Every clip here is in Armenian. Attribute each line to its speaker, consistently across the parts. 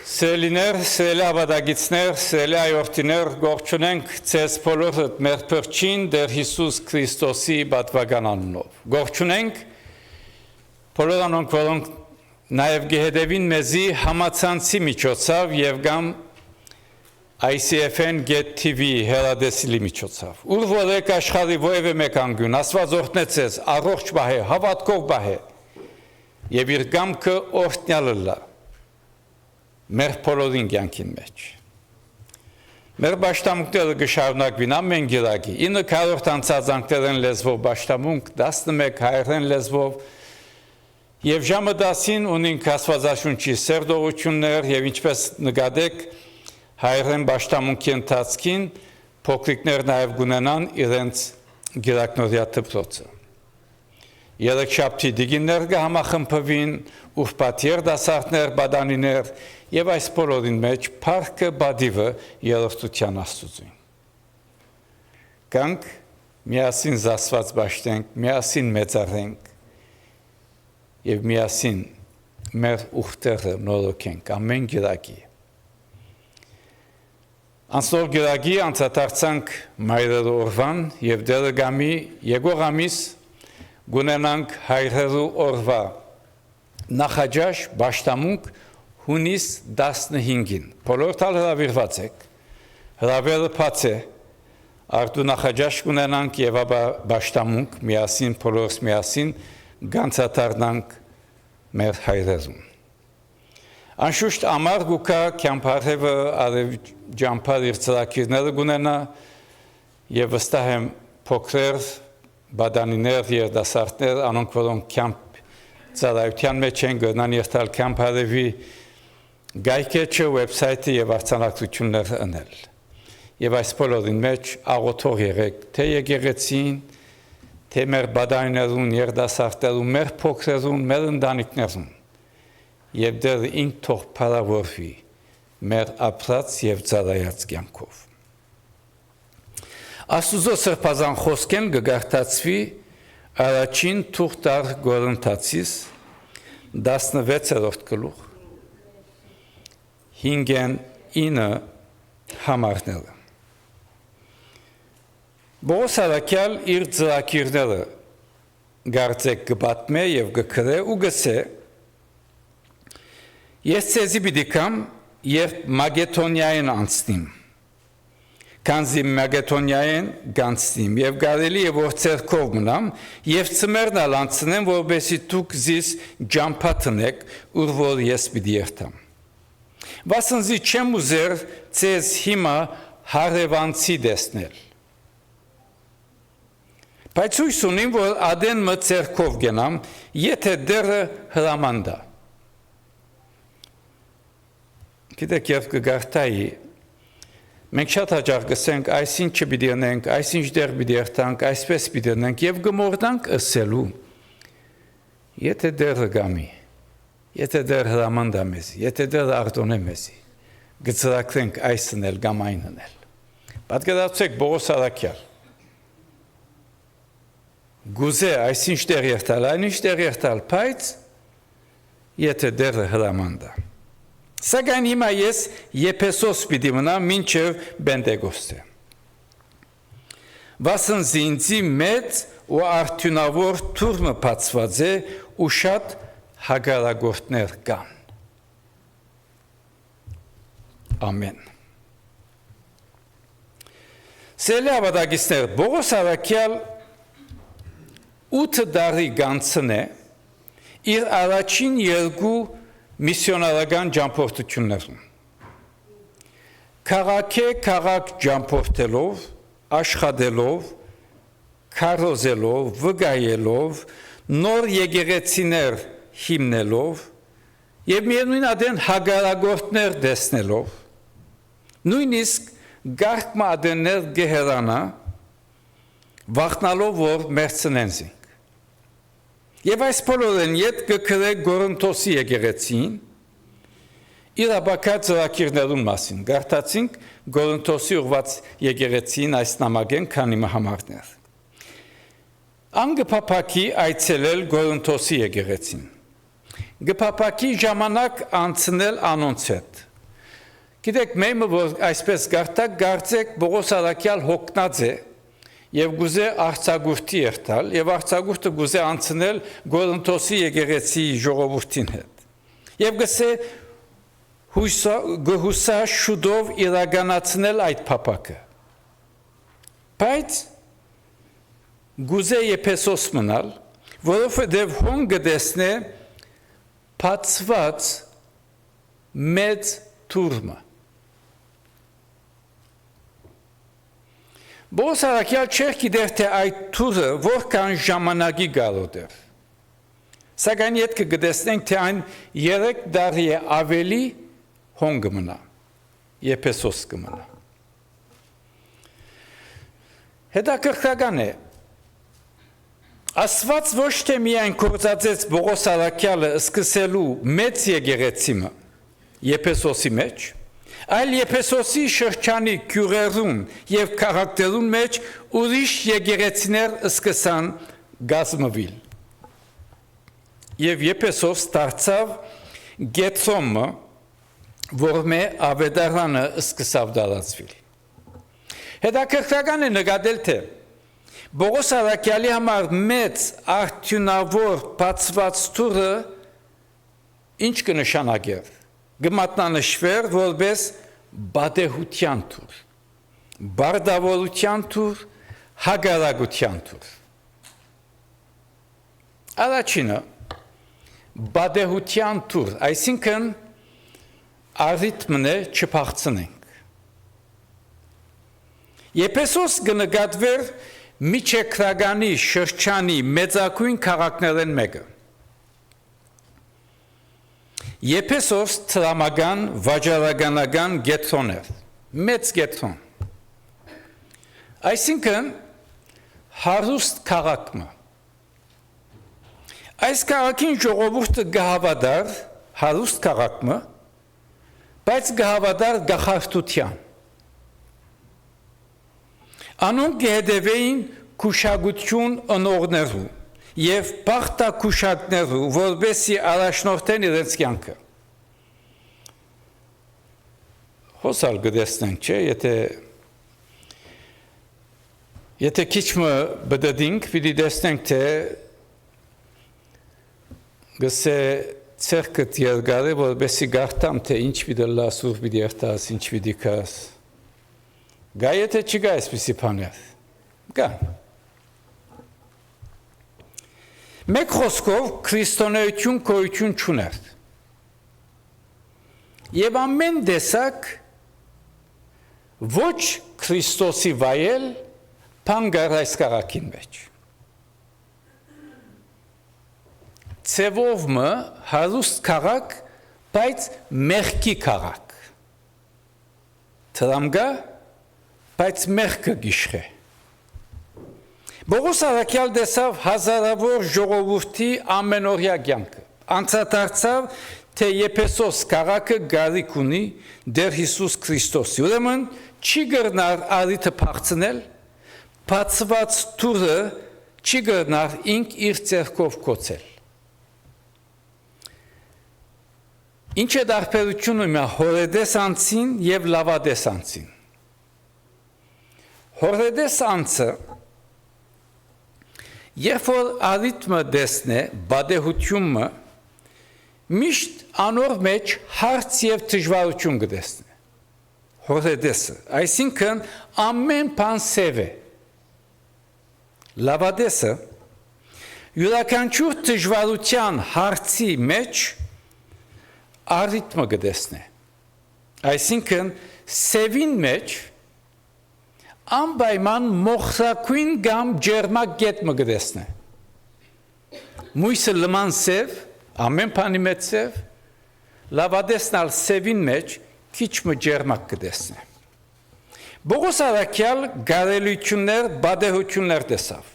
Speaker 1: Սելիներ, սելի ավադագիցներ, սելի այորդիներ, գողջունենք ձեզ բոլորդ մեր փրկին Տեր Հիսուս Քրիստոսի պատվական անունով։ Գողջունենք բոլոր անոնք, որոնք նաև գեհդևին մեզի համացանցի միջոցով եւ գամ ICFN.TV հեռադեսիլի միջոցով։ Ուր որեք աշխարհի ովևէ մեկ անգուն, Աստված օրհնեցես, առողջ բահե, հավատքով բահե եւ իր գամքը օրհնյալը մեր բոլորին կյանքին մեջ։ Մեր պաշտամունքները կշարունակվին ամեն գիրակի, 9 քառորդ անցած անգլերեն լեզվով պաշտամունք, 11 հայերեն լեզվով եւ ժամը 10-ին ունենք Աստվածաշունչի սերտողություններ եւ ինչպես նկատեք հայերեն պաշտամունքի ընթացքին փոքրիկներ նաեւ կունենան իրենց գիրակնորյա դպրոցը։ Երեքշաբթի դիգիններ կհամախմբվին, ուրբաթ երդասարտներ, բադանիներ եւ այս բոլորին մեջ փառքը բադիվը երրորդության Աստծուն։ Կանք միասին զասված բաշտենք, միասին մեծարենք եւ միասին մեր ուխտերը նորոգենք ամեն գիրակի։ Անցնող գիրակի անցադարձանք մայրերի օրվան եւ դերը գամի եկող ամիս գունենանք հայրերի օրվա նախաճաշ պաշտամունք հունիս 15-ին։ Բոլորդ հրավիրված եք, հրավերը բաց է, արդու նախաճաշ կունենանք եւ ապա պաշտամունք միասին բոլորս միասին գանցադառնանք մեր հայրերուն։ Անշուշտ ամառ գուկա կյամփարևը արև ջամփար իր ծրագիրները կունենա եւ վստահ եմ փոքրեր բադանիներ երդասարտներ անոնք որոնք կյամփ ծառայության մեջ են գնան երթալ կյամփարևի գայքեչը վեբսայթը եւ արձանագրություններ ընել եւ այս բոլորին մեջ աղոթող եղեք թե եկեղեցին թե մեր բադանիներուն երդասարտերուն մեր փոքրերուն մեր ընտանիքներուն եւ դեռ ինք թող փառավորվի մեր ապրած եւ ծառայած կյանքով Աստուծո սրբազան խոսքեն կգարտացվի առաջին թուղթար Գորընթացիս 16-րդ գլուխ 5-ն 9 համարները Բողոս արաքյալ իր ծրագիրները գարցեք կպատմե եւ կգրե ու գսե Ես ցեզի պիտի կամ երբ Մագեդոնիային անցնիմ Կանզի Մագեդոնիային գանցնիմ եւ գարելի է որ ցերկով մնամ եւ ծմերն անցնեմ որովհետեւ դուք զիս ջամփատնեք ուր որ ես պիտի երթամ Վասնզի չեմ ուզեր ցեզ հիմա հարևանցի դեսնել Բայց հույս ունիմ որ ադեն մը ցերկով գնամ եթե դեռ հրամանդա Գիտեք երբ կգարտայի Մենք շատ հաճախ գսենք այսինչ պիտի անենք, այսինչ դեռ պիտի երթանք, այսպես պիտի անենք եւ գմորտանք ըսելու։ Եթե դեռ գամի, եթե դեռ հրամանդա մեզ, եթե դեռ արտոնե մեզի, գծրակրենք այսն էլ կամ այնն էլ։ Պատկերացրեք Բողոս արաքյալ։ Գուզե այսինչ դեռ երթալ, այնինչ դեռ երթալ, բայց եթե դեռ հրամանդա։ Սակայն հիմա ես Եփեսոս պիտի մնամ մինչև Պենտեկոստե։ Վասնզի ինձի մեծ ու արդյունավոր թուրմը բացված է ու շատ հագարագործներ կան։ Ամեն։ Սելի ավադագիցներ Բողոս արաքյալ 8 տարի գանցն է իր առաջին երկու Միսիոնարական ճամփորդություններում Քաղաք ճամփորդելով, աշխատելով, քարոզելով, վգայելով, նոր եկեղեցիներ հիմնելով եւ միևնույն ադեն հագարագործներ դեսնելով, նույնիսկ գարկմադներ գեհրանա, վախնալով որ մերցնենզին Եվ այս բոլորեն ետ կգրե Գորընթոսի եկեղեցին իր ապակած ծրագիրներուն մասին գարտացինք Գորընթոսի ուղված եկեղեցին այս նամակեն քանի համարներ Անգպապակի այցելել Գորընթոսի եկեղեցին Գպապակի ժամանակ անցնել անոնց հետ Գիտեք, մեմը որ այսպես գարտակ գարցեք Պողոս Արաքյալ հոգնած է եւ գուզե արցագուրտի երթալ եւ արցագուրտը գուզե անցնել Գորընթոսի եկեղեցի ժողովրդին հետ։ Եվ գսե գհուսա շուտով իրականացնել այդ փապակը։ Բայց գուզե Եփեսոս մնալ, որովհետեւ հոն գտեսնե փածված մեծ թուրմը։ Պողոս Արաքյալ չէր գիտեր թե այդ թուրը որքան ժամանակի գալու էր։ Սակայն յետքը գտեսնենք թե այն 3 տարի ավելի հոն կմնա, Եփեսոս կմնա։ Հետաքրքրական է, Աստված ոչ թե միայն գործածեց Պողոս Արաքյալը սկսելու մեծ եկեղեցիմը Եփեսոսի մեջ, այլ Եփեսոսի շրջանի քյուրերուն եւ քարակտերուն մեջ ուրիշ եկեղեցիներ սկսան գազմվել։ Եվ Եփեսոս դարձավ գետրոմը, որմե ավետարանը սկսավ դարձվել։ Հետաքրքրական է նկատել թե Պողոս Արաքյալի համար մեծ արդյունավոր բացված թուրը ինչ կնշանակեր։ Գմատնանշվեր որպես բադեհության թուր, բարդավորության թուր, հագարագության թուր։ Առաջինը բադեհության թուր, այսինքն արիթմն է չփախցնենք։ Եփեսոս կնկատվեր միջերկրականի շրջանի մեծագույն քաղաքներեն մեկը։ Եփեսոս տրամական վաճառականական գետրոն էր, մեծ գետրոն։ Այսինքն հարուստ քաղաքը։ Այս քաղաքին ժողովուրդը գահավադար հարուստ քաղաքը, բայց գահավադար գախարտության։ Անոնք կհետևեին քուշագություն ընողներու եւ բախտակուշակներու, որբեսի առաջնորդեն իրենց կյանքը։ Հոսալ գտեսնենք, չէ, եթե քիչմը բդդինք, պիտի տեսնենք, թե գսե ցերկդ երգարը, որբեսի գարտամ, թե ինչ պիտի լասուր պիտի երթաս, ինչ պիտի կաս։ Գա եթե չգա այսպիսի բաներ։ Գա։ Մեկ խոսքով քրիստոնեություն գոյություն չուներ։ Եվ ամեն տեսակ ոչ Քրիստոսի վայել փանգար այս քաղաքին մեջ։ Ցևովը հարուստ քաղաք, բայց մեղքի քաղաք։ Տրամգա, բայց մեղքը գիշխե։ Պողոս Արաքյալ տեսավ հազարավոր ժողովրդի ամենօրյա կյանքը, անդրադարձավ, թե Եփեսոս քաղաքը գարիք ունի դեր Հիսուս Քրիստոսի, ուրեմն չի գռնար արիթը փախցնել, բացված թուրը չի գռնար ինք իր ձեռքով կոծել։ Ինչ է տարբերությունը հորեդես անձին եւ լավադես անձին։ Հորեդես անձը երբ որ արիթմը դեսնե, բադեհությունը, միշտ անոր մեջ հարց և դժվարություն կդեսնե, հորեդեսը, այսինքն ամեն բան սև է, լավադեսը, յուրաքանչյուր դժվարության հարցի մեջ արիթմը կդեսնե, այսինքն սևին մեջ անպայման մոխրակույն կամ ջերմակ գետ մը գտեսնե։ Մույսը լման սև, ամեն բանի մեջ սև, լավադեսնալ սևին մեջ քիչ մը ջերմակ գտեսնե։ Պողոս Արաքյալ գարելություններ, բադեհություններ տեսավ։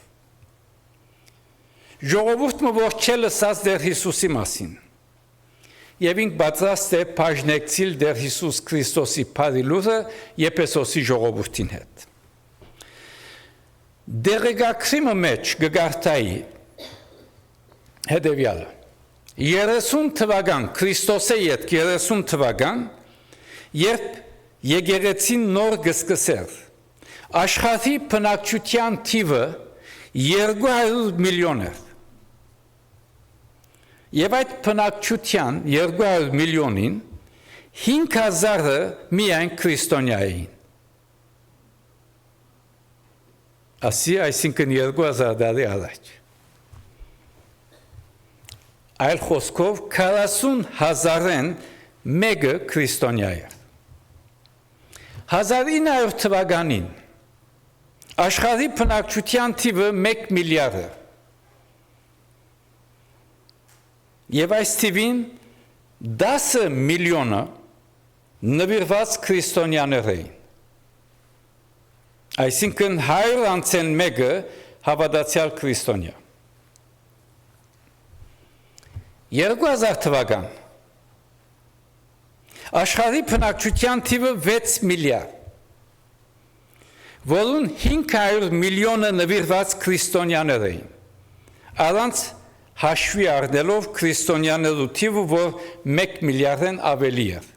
Speaker 1: Ժողովուրդը որ չլսած դեր Հիսուսի մասին։ Եվ ինք պատրաստ է բաժնեկցիլ դեր Հիսուս Քրիստոսի փարիլուրը Եփեսոսի ժողովրդին հետ։ Դերեկակրիմը մեջ գգարտայի հետևյալը 30 թվական Քրիստոսի հետ 30 թվական երբ եկեղեցին նոր կսկսեր, աշխարհի բնակչության թիվը 200 միլիոն էր։ Եվ այդ բնակչության 200 միլիոնին 5000-ը միայն քրիստոնյա էին։ Այսինքն 2000 տարի առաջ։ Այլ խոսքով 40,000-ն մեկը քրիստոնյա էր։ 1900 թվականին աշխարհի բնակչության թիվը 1 միլիարդ է։ Եվ այս թիվին 10 միլիոնը նվիրված քրիստոնյաներ էին։ Այսինքն 100-ը հավատացյալ քրիստոնյա։ 2000 թվական աշխարհի բնակչության թիվը 6 միլիարդ, որոնց 500 միլիոնը նվիրված քրիստոնյաներ էին, առանց հաշվի առնելով քրիստոնյաներու թիվը, որ 1 միլիարդն ավելի էր։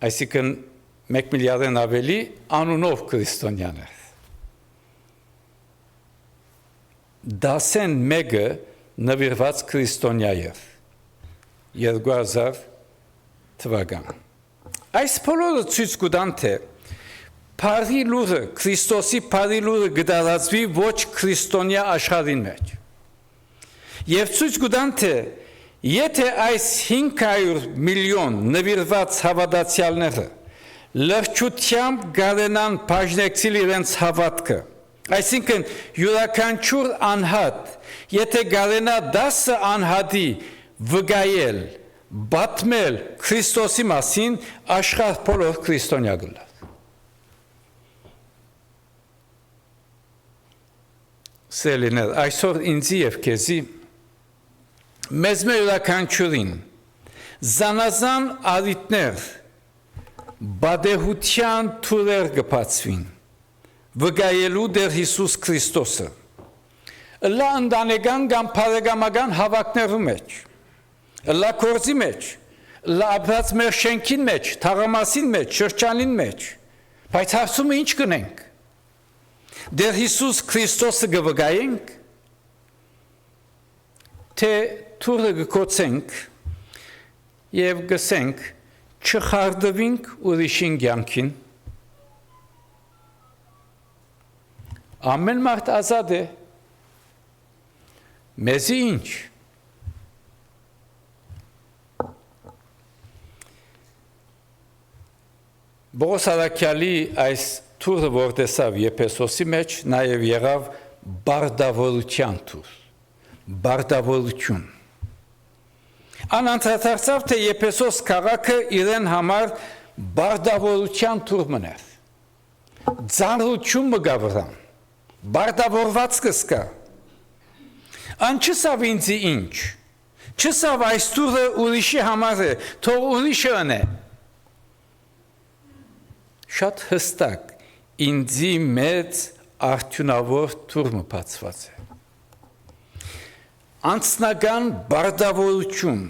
Speaker 1: Այսինքն 1 միլիարդն ավելի անունով քրիստոնյաներ։ 11-ը նվիրված քրիստոնյա էր 2000 թվական։ Այս բոլորը ցույց կտան, թե Փարի լուրը, Քրիստոսի Փարի լուրը գդարածվի ոչ քրիստոնյա աշխարհին մեջ։ Եվ ցույց կտան, թե եթե այս 500 միլիոն նվիրված հավատացյալները լրջությամբ գարենան բաժնեկցել իրենց հավատքը, այսինքն յուրաքանչյուր անհատ, եթե գարենա 10 անհատի վկայել, բատմել Քրիստոսի մասին, աշխարհ բոլոր քրիստոնյա կլինի։ Սելիներ, այսօր ինձի եւ քեզի մեզ յուրաքանչյուրին զանազան արիտներ բադեհության թուրեր կբացվին վկայելու դեր Հիսուս Քրիստոսը լա ընտանեկան կամ բարեկամական հավաքներու մեջ, լա գործի մեջ, լա ապրած մեր շենքին մեջ, թաղամասին մեջ, շրջանին մեջ, բայց հարցումը ինչ կնենք, դեր Հիսուս Քրիստոսը կվկայենք, թե թուրը կկոծենք և գսենք չխարդվինք ուրիշին կյանքին, ամեն մարդ ազատ է, մեզի ինչ։ Բողոս Արաքյալի այս թուրը, որ տեսավ Եփեսոսի մեջ, նաև եղավ բարդավորության թուր, բարդավորություն։ Անընդհատացավ, թե Եփեսոս քաղաքը իրեն համար բարդավորության թուր մներ, ձանրություն մգա վրան, բարդավորված կսկա, ան չսավ ինձի ինչ, չսավ այս թուրը ուրիշի համար է, թող ուրիշը ընե, շատ հստակ, ինձի մեծ արդյունավոր թուրմը բացված է։ Անձնական բարդավորություն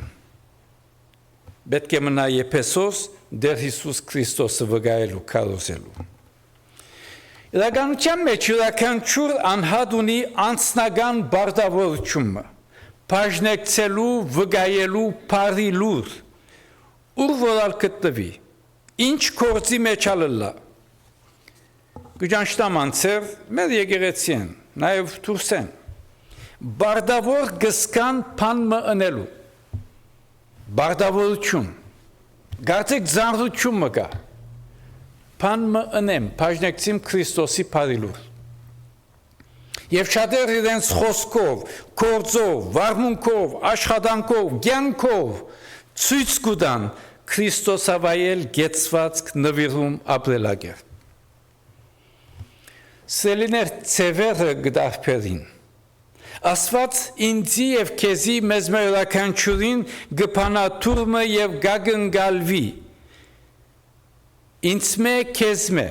Speaker 1: պետք է մնա Եփեսոս դեր Հիսուս Քրիստոսը վկայելու, քարոզելու։ Իրականության մեջ յուրաքանչյուր անհատ ունի անձնական բարդավորությունը, բաժնեկցելու, վկայելու բարի լուր, ուր որալ գտնվի, ինչ գործի մեջ ալլա։ Գուջանշտամ անցեր մեր եկեղեցի են, նաև դուրս են, բարդավոր գսկան բանմը ընելու, բարդավորություն, գարցեք ձանրություն մը կա, բանմը ընեմ, բաժնեկցիմ Քրիստոսի բարի լուր։ Եվ շատեր իրենց խոսքով, գործով, վարմունքով, աշխատանքով, կյանքով ցույց կտան Քրիստոսավայել գեցվածք նվիրում ապրելակերպ։ Սելիներ ծևերը գդարբերին, ասված ինձի և քեզի մեզ յուրաքանչյուրին գփանա թուրմը և գագնգալվի, ինձմե քեզմե,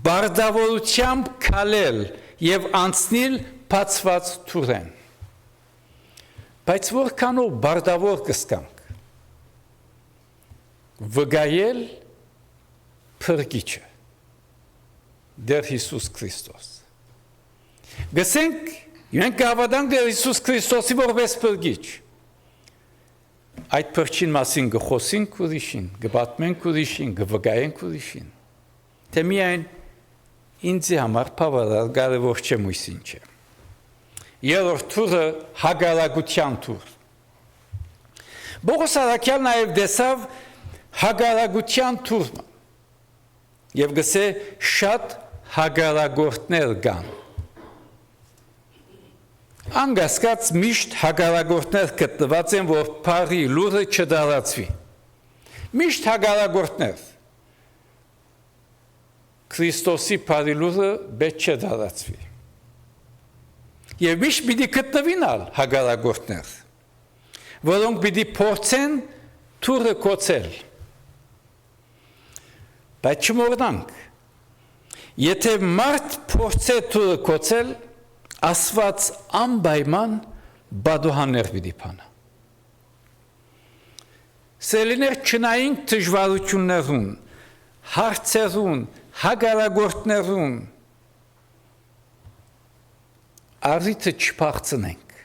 Speaker 1: բարդավորությամբ քալել և անցնիլ բացված թուրեն։ Բայց որքանով բարդավոր կսկանք, վգայել փրկիչը Դեր Հիսուս Քրիստոս գսենք մենք հավատանք Դեր Հիսուս Քրիստոսի որպես փրկիչ այդ փրկին մասին գխոսենք ուրիշին գբատմենք ուրիշին գվգայենք ուրիշին թե միայն ինձ համար բավարար կարևոր չէ մույսին չէ երրորդ թուրը հագարակության թուր Բողոս Արաքյալն նաև դեսավ հագարակության թուրը եւ գսե շատ հագարագործներ կան անգասկած միշտ հագարագործներ գտնված են որ փարի լուրը չդարացվի միշտ հագարագործներ Քրիստոսի փարի լուրը պետք չէ դարացվի եւ միշտ պիտի գտնվին հագարագործներ որոնք պիտի փորձեն թուրը կոչել բայց չմոռանանք եթե մարդ փորձե թուրը կոչել Աստված անպայման բադոհաններ պիտի փանա Սելիներ չնայինք դժվարություններուն հարցերուն հագարագործներուն առիթը չփախցնենք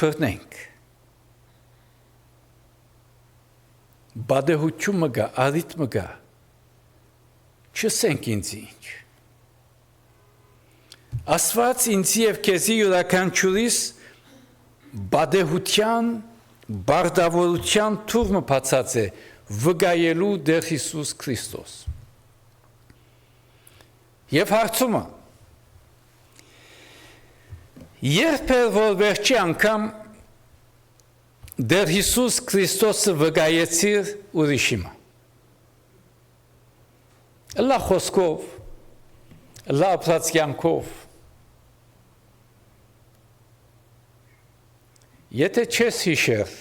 Speaker 1: Փրնենք բադեհությունը գա առիթը գա չսենք ինձ ինչ Աստված ինձ եւ քեզի յուրաքանչյուրիս բադեհության բարդավորության թուրմը բացած է վգայելու Դեր Հիսուս Քրիստոս Եվ հարցումը Երբ որ վերջի անգամ Դեր Հիսուս Քրիստոսը վգայեցիր ուրիշիմը Լա խոսքով լա ապրած կյանքով Եթե չես հիշեր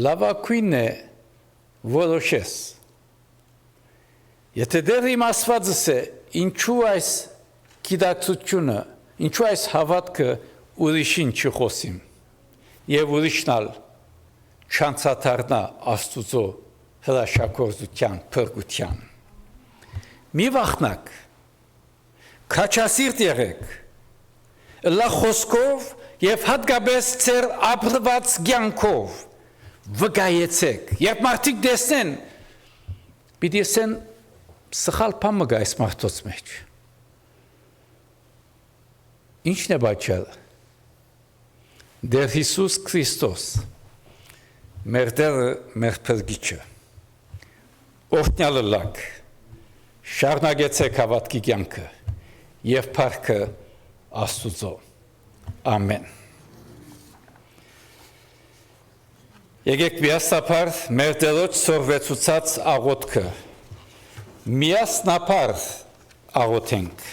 Speaker 1: լավագույնն է որոշես Եթե դեռ իմացվածս է ինչու այս գիտակցությունը Ինչու այս հավատքը ուրիշին չխոսիմ եւ ուրիշնալ չանցադառնա Աստուծո հրաշագործության փրկության Մի վախնակ քաչասիրտ եղեք լա խոսքով եւ հատկապես ծեր ապրված կյանքով վգայեցեք երբ մարդիկ տեսնեն պիտի ասեն սխալ բան մգա այս մարդոց մեջ Ինչն է պատճառը Դեր Հիսուս Քրիստոս մեր Տերը մեր փրկիչը Օրհնյալը լաք շարունակեցեք հավատքի կյանքը եւ փառքը Աստուծո ամեն Եկեք միասնապար մեր Տերոջ սորվեցուցած աղոթքը միասնապար աղոթենք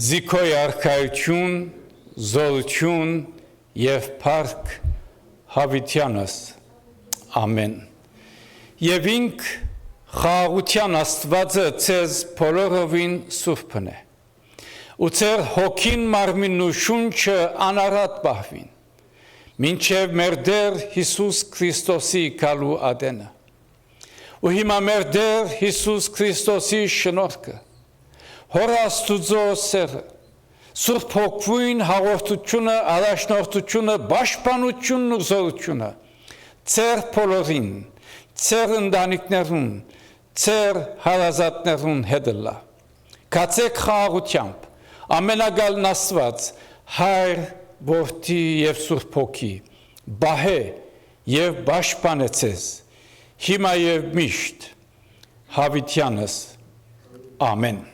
Speaker 1: Զիքոյ արքայություն զորություն եւ փառք հավիտյանս ամեն եւ ինք խաղաղության Աստվածը ցեզ բոլորովին սուրբն է ու ցեր հոգին մարմինն ու շունչը անարատ պահվին մինչև մեր Տեր Հիսուս Քրիստոսի գալու ադենը ու հիմա մեր Տեր Հիսուս Քրիստոսի շնորհքը Հոր Աստուծո սերը Սուրբ Հոգին հաղորդությունը առաջնորդությունը պաշտպանությունն ու զորությունը ցեր բոլորին ցեր ընտանիքներուն ցեր հարազատներուն հետլա կացեք խաղաղությամբ ամենագալն Աստված Հայր Որդի եւ Սուրբ Հոգի բահե եւ պաշտպանե ցեզ հիմա եւ միշտ հավիտյանս ամեն